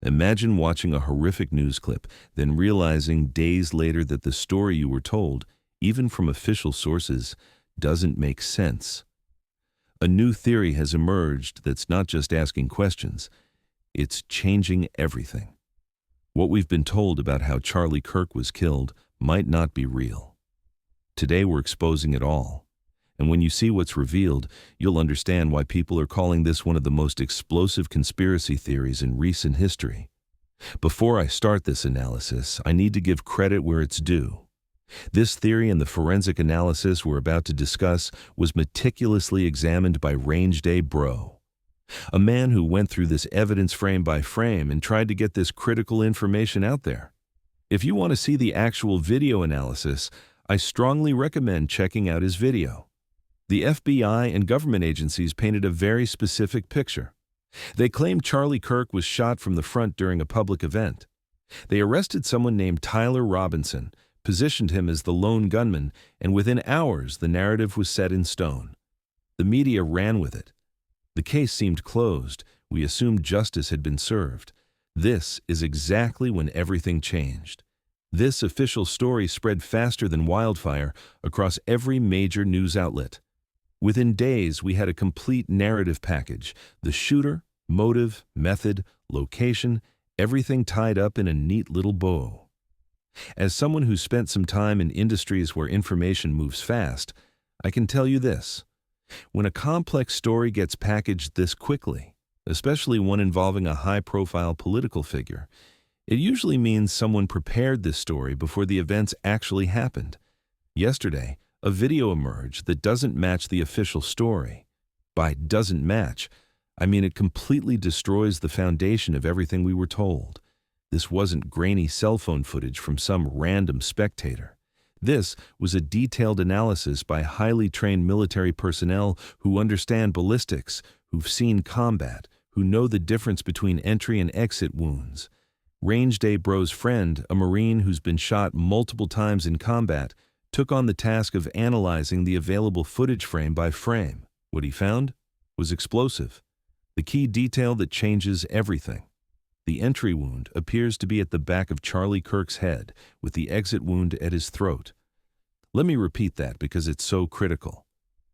Imagine watching a horrific news clip, then realizing days later that the story you were told, even from official sources, doesn't make sense. A new theory has emerged that's not just asking questions, it's changing everything. What we've been told about how Charlie Kirk was killed might not be real. Today we're exposing it all. And when you see what's revealed, you'll understand why people are calling this one of the most explosive conspiracy theories in recent history. Before I start this analysis, I need to give credit where it's due. This theory and the forensic analysis we're about to discuss was meticulously examined by Range Day Bro, a man who went through this evidence frame by frame and tried to get this critical information out there. If you want to see the actual video analysis, I strongly recommend checking out his video. The FBI and government agencies painted a very specific picture. They claimed Charlie Kirk was shot from the front during a public event. They arrested someone named Tyler Robinson, positioned him as the lone gunman, and within hours the narrative was set in stone. The media ran with it. The case seemed closed. We assumed justice had been served. This is exactly when everything changed. This official story spread faster than wildfire across every major news outlet. Within days, we had a complete narrative package: the shooter, motive, method, location, everything tied up in a neat little bow. As someone who spent some time in industries where information moves fast, I can tell you this: when a complex story gets packaged this quickly, especially one involving a high-profile political figure, it usually means someone prepared this story before the events actually happened. Yesterday, a video emerged that doesn't match the official story. By doesn't match, I mean it completely destroys the foundation of everything we were told. This wasn't grainy cell phone footage from some random spectator. This was a detailed analysis by highly trained military personnel who understand ballistics, who've seen combat, who know the difference between entry and exit wounds. Range Day Bro's friend, a Marine who's been shot multiple times in combat, took on the task of analyzing the available footage frame by frame. What he found was explosive. The key detail that changes everything. The entry wound appears to be at the back of Charlie Kirk's head, with the exit wound at his throat. Let me repeat that because it's so critical.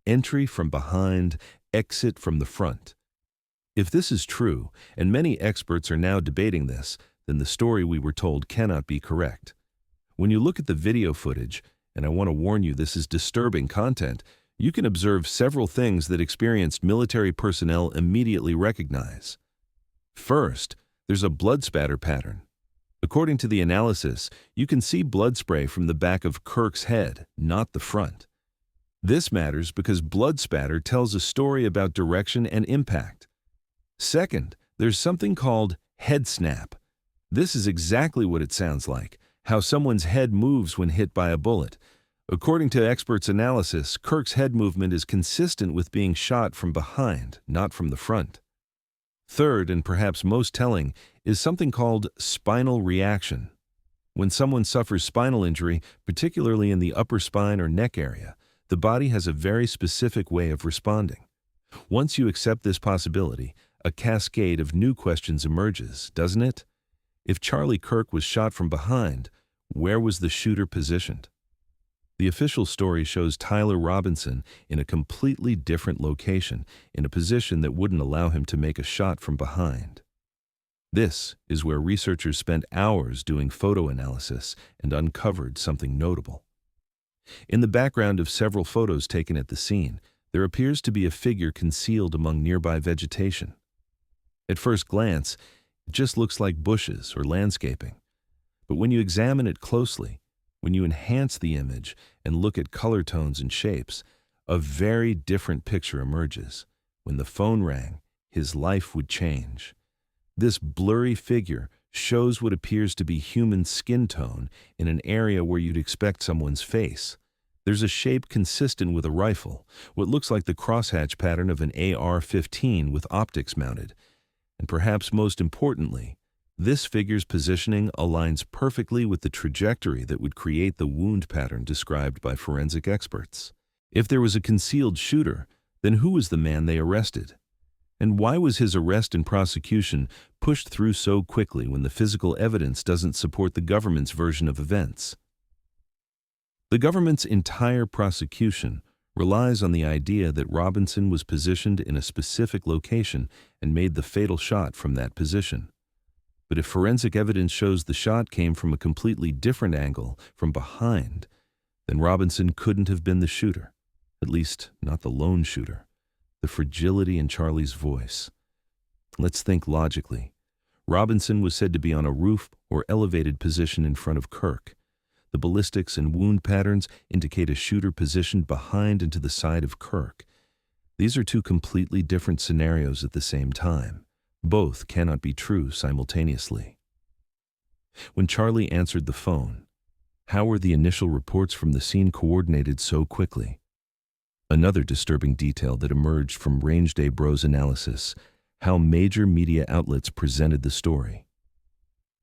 Entry from behind, exit from the front. If this is true, and many experts are now debating this, then the story we were told cannot be correct. When you look at the video footage, and I want to warn you this is disturbing content, you can observe several things that experienced military personnel immediately recognize. First, there's a blood spatter pattern. According to the analysis, you can see blood spray from the back of Kirk's head, not the front. This matters because blood spatter tells a story about direction and impact. Second, there's something called head snap. This is exactly what it sounds like, how someone's head moves when hit by a bullet. According to experts' analysis, Kirk's head movement is consistent with being shot from behind, not from the front. Third, and perhaps most telling, is something called spinal reaction. When someone suffers spinal injury, particularly in the upper spine or neck area, the body has a very specific way of responding. Once you accept this possibility, a cascade of new questions emerges, doesn't it? If Charlie Kirk was shot from behind, where was the shooter positioned? The official story shows Tyler Robinson in a completely different location, in a position that wouldn't allow him to make a shot from behind. This is where researchers spent hours doing photo analysis and uncovered something notable. In the background of several photos taken at the scene, there appears to be a figure concealed among nearby vegetation. At first glance, it just looks like bushes or landscaping. But when you examine it closely, when you enhance the image and look at color tones and shapes, a very different picture emerges. When the phone rang, his life would change. This blurry figure shows what appears to be human skin tone in an area where you'd expect someone's face. There's a shape consistent with a rifle, what looks like the crosshatch pattern of an AR-15 with optics mounted. And perhaps most importantly, this figure's positioning aligns perfectly with the trajectory that would create the wound pattern described by forensic experts. If there was a concealed shooter, then who was the man they arrested? And why was his arrest and prosecution pushed through so quickly when the physical evidence doesn't support the government's version of events? The government's entire prosecution relies on the idea that Robinson was positioned in a specific location and made the fatal shot from that position. But if forensic evidence shows the shot came from a completely different angle, from behind, then Robinson couldn't have been the shooter, at least not the lone shooter. The fragility in Charlie's voice. Let's think logically. Robinson was said to be on a roof or elevated position in front of Kirk. The ballistics and wound patterns indicate a shooter positioned behind and to the side of Kirk. These are two completely different scenarios at the same time. Both cannot be true simultaneously. When Charlie answered the phone, how were the initial reports from the scene coordinated so quickly? Another disturbing detail that emerged from Rangeday Bro's analysis, how major media outlets presented the story.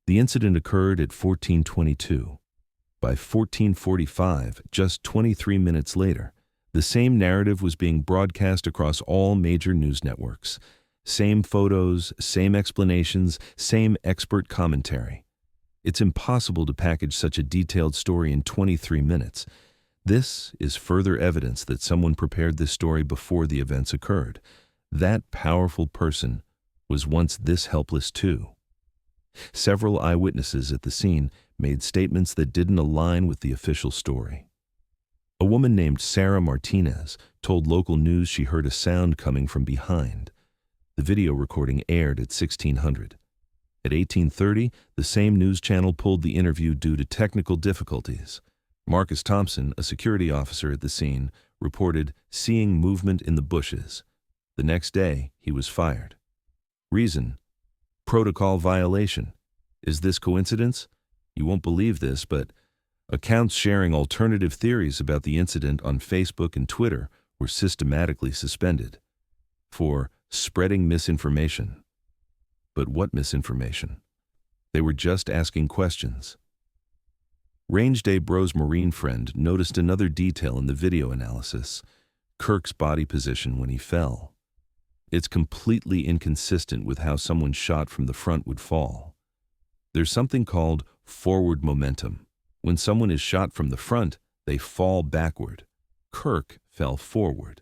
The incident occurred at 14:22. By 14:45, just 23 minutes later, the same narrative was being broadcast across all major news networks. Same photos, same explanations, same expert commentary. It's impossible to package such a detailed story in 23 minutes. This is further evidence that someone prepared this story before the events occurred. That powerful person was once this helpless too. Several eyewitnesses at the scene made statements that didn't align with the official story. A woman named Sarah Martinez told local news she heard a sound coming from behind. The video recording aired at 1600. At 1830, the same news channel pulled the interview due to technical difficulties. Marcus Thompson, a security officer at the scene, reported seeing movement in the bushes. The next day, he was fired. Reason: protocol violation. Is this coincidence? You won't believe this, but accounts sharing alternative theories about the incident on Facebook and Twitter were systematically suspended for spreading misinformation. But what misinformation? They were just asking questions. Rangeday Bro's Marine friend noticed another detail in the video analysis: Kirk's body position when he fell. It's completely inconsistent with how someone shot from the front would fall. There's something called forward momentum. When someone is shot from the front, they fall backward. Kirk fell forward.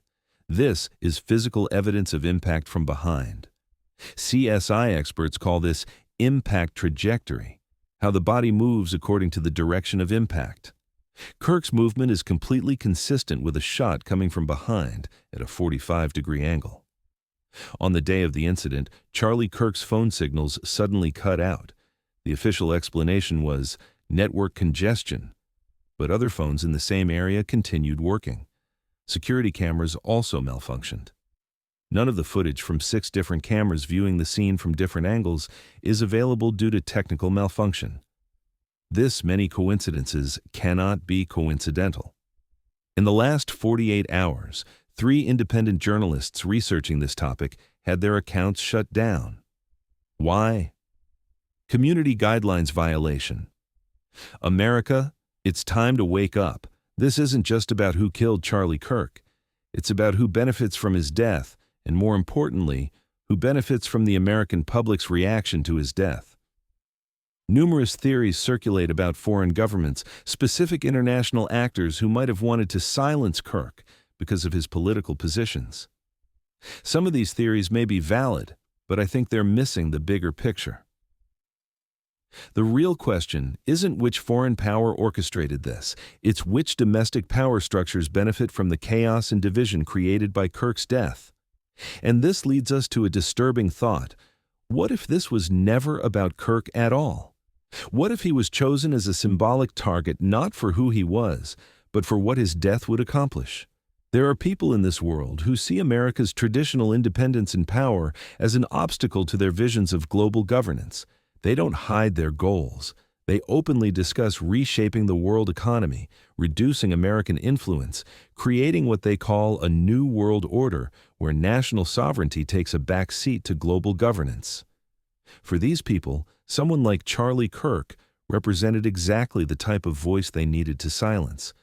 This is physical evidence of impact from behind. CSI experts call this impact trajectory, how the body moves according to the direction of impact. Kirk's movement is completely consistent with a shot coming from behind at a 45-degree angle. On the day of the incident, Charlie Kirk's phone signals suddenly cut out. The official explanation was network congestion, but other phones in the same area continued working. Security cameras also malfunctioned. None of the footage from 6 different cameras viewing the scene from different angles is available due to technical malfunction. This many coincidences cannot be coincidental. In the last 48 hours, 3 independent journalists researching this topic had their accounts shut down. Why? Community guidelines violation. America, it's time to wake up. This isn't just about who killed Charlie Kirk. It's about who benefits from his death, and more importantly, who benefits from the American public's reaction to his death. Numerous theories circulate about foreign governments, specific international actors who might have wanted to silence Kirk because of his political positions. Some of these theories may be valid, but I think they're missing the bigger picture. The real question isn't which foreign power orchestrated this, it's which domestic power structures benefit from the chaos and division created by Kirk's death. And this leads us to a disturbing thought. What if this was never about Kirk at all? What if he was chosen as a symbolic target not for who he was, but for what his death would accomplish? There are people in this world who see America's traditional independence and power as an obstacle to their visions of global governance. They don't hide their goals. They openly discuss reshaping the world economy, reducing American influence, creating what they call a new world order where national sovereignty takes a back seat to global governance. For these people, someone like Charlie Kirk represented exactly the type of voice they needed to silence,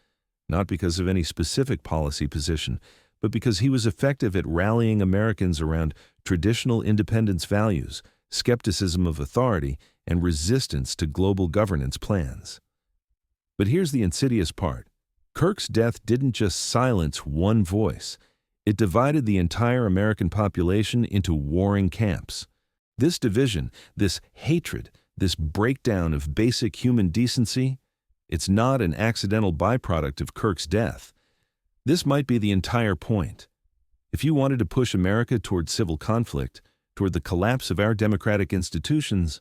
not because of any specific policy position, but because he was effective at rallying Americans around traditional independence values, skepticism of authority, and resistance to global governance plans. But here's the insidious part. Kirk's death didn't just silence one voice. It divided the entire American population into warring camps. This division, this hatred, this breakdown of basic human decency, it's not an accidental byproduct of Kirk's death. This might be the entire point. If you wanted to push America toward civil conflict, toward the collapse of our democratic institutions,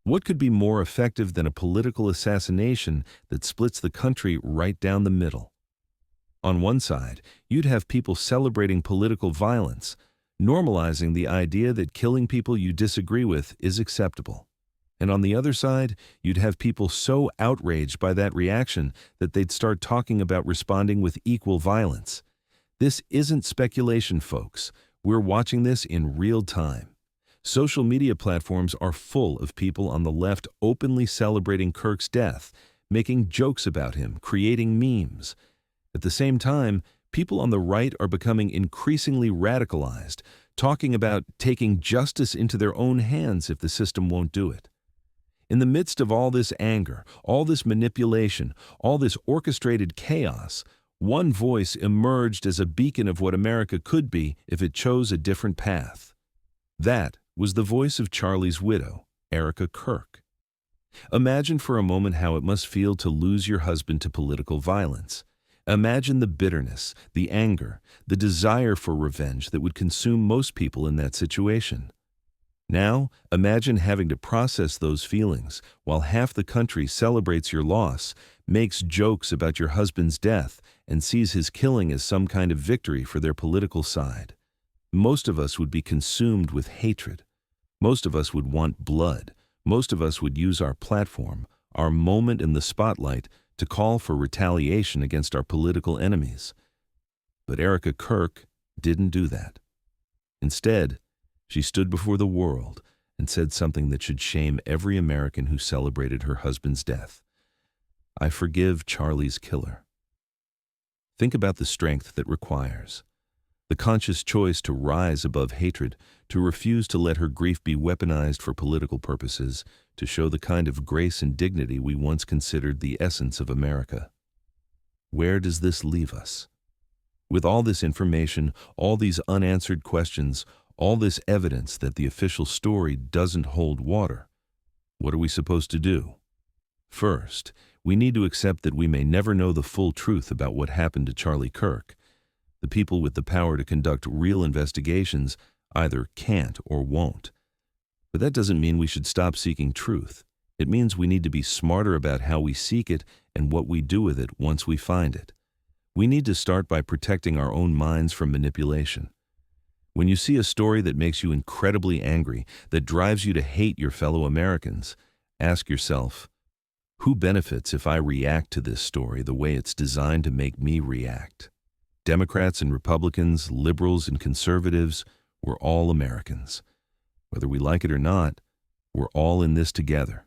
what could be more effective than a political assassination that splits the country right down the middle? On one side, you'd have people celebrating political violence, normalizing the idea that killing people you disagree with is acceptable. And on the other side, you'd have people so outraged by that reaction that they'd start talking about responding with equal violence. This isn't speculation, folks. We're watching this in real time. Social media platforms are full of people on the left openly celebrating Kirk's death, making jokes about him, creating memes. At the same time, people on the right are becoming increasingly radicalized, talking about taking justice into their own hands if the system won't do it. In the midst of all this anger, all this manipulation, all this orchestrated chaos, one voice emerged as a beacon of what America could be if it chose a different path. That was the voice of Charlie's widow, Erica Kirk. Imagine for a moment how it must feel to lose your husband to political violence. Imagine the bitterness, the anger, the desire for revenge that would consume most people in that situation. Now, imagine having to process those feelings while half the country celebrates your loss, makes jokes about your husband's death, and sees his killing as some kind of victory for their political side. Most of us would be consumed with hatred. Most of us would want blood. Most of us would use our platform, our moment in the spotlight, to call for retaliation against our political enemies. But Erica Kirk didn't do that. Instead, she stood before the world and said something that should shame every American who celebrated her husband's death. I forgive Charlie's killer. Think about the strength that requires. The conscious choice to rise above hatred, to refuse to let her grief be weaponized for political purposes, to show the kind of grace and dignity we once considered the essence of America. Where does this leave us? With all this information, all these unanswered questions, all this evidence that the official story doesn't hold water, what are we supposed to do? First, we need to accept that we may never know the full truth about what happened to Charlie Kirk. The people with the power to conduct real investigations either can't or won't. But that doesn't mean we should stop seeking truth. It means we need to be smarter about how we seek it and what we do with it once we find it. We need to start by protecting our own minds from manipulation. When you see a story that makes you incredibly angry, that drives you to hate your fellow Americans, ask yourself, who benefits if I react to this story the way it's designed to make me react? Democrats and Republicans, liberals and conservatives, we're all Americans. Whether we like it or not, we're all in this together.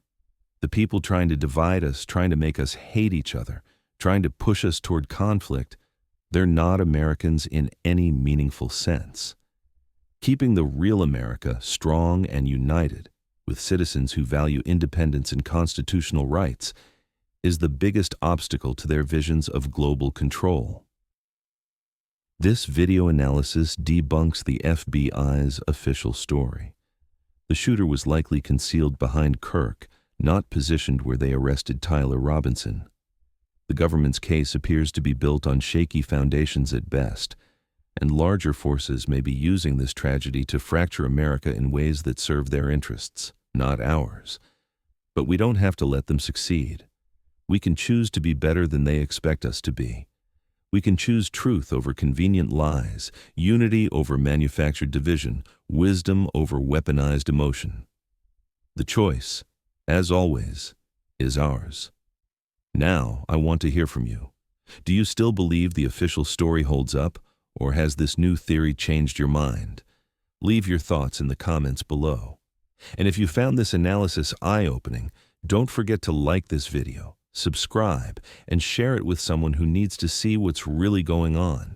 The people trying to divide us, trying to make us hate each other, trying to push us toward conflict, they're not Americans in any meaningful sense. Keeping the real America strong and united, with citizens who value independence and constitutional rights, is the biggest obstacle to their visions of global control. This video analysis debunks the FBI's official story. The shooter was likely concealed behind Kirk, not positioned where they arrested Tyler Robinson. The government's case appears to be built on shaky foundations at best, and larger forces may be using this tragedy to fracture America in ways that serve their interests, not ours. But we don't have to let them succeed. We can choose to be better than they expect us to be. We can choose truth over convenient lies, unity over manufactured division, wisdom over weaponized emotion. The choice, as always, is ours. Now, I want to hear from you. Do you still believe the official story holds up, or has this new theory changed your mind? Leave your thoughts in the comments below. And if you found this analysis eye-opening, don't forget to like this video, subscribe, and share it with someone who needs to see what's really going on.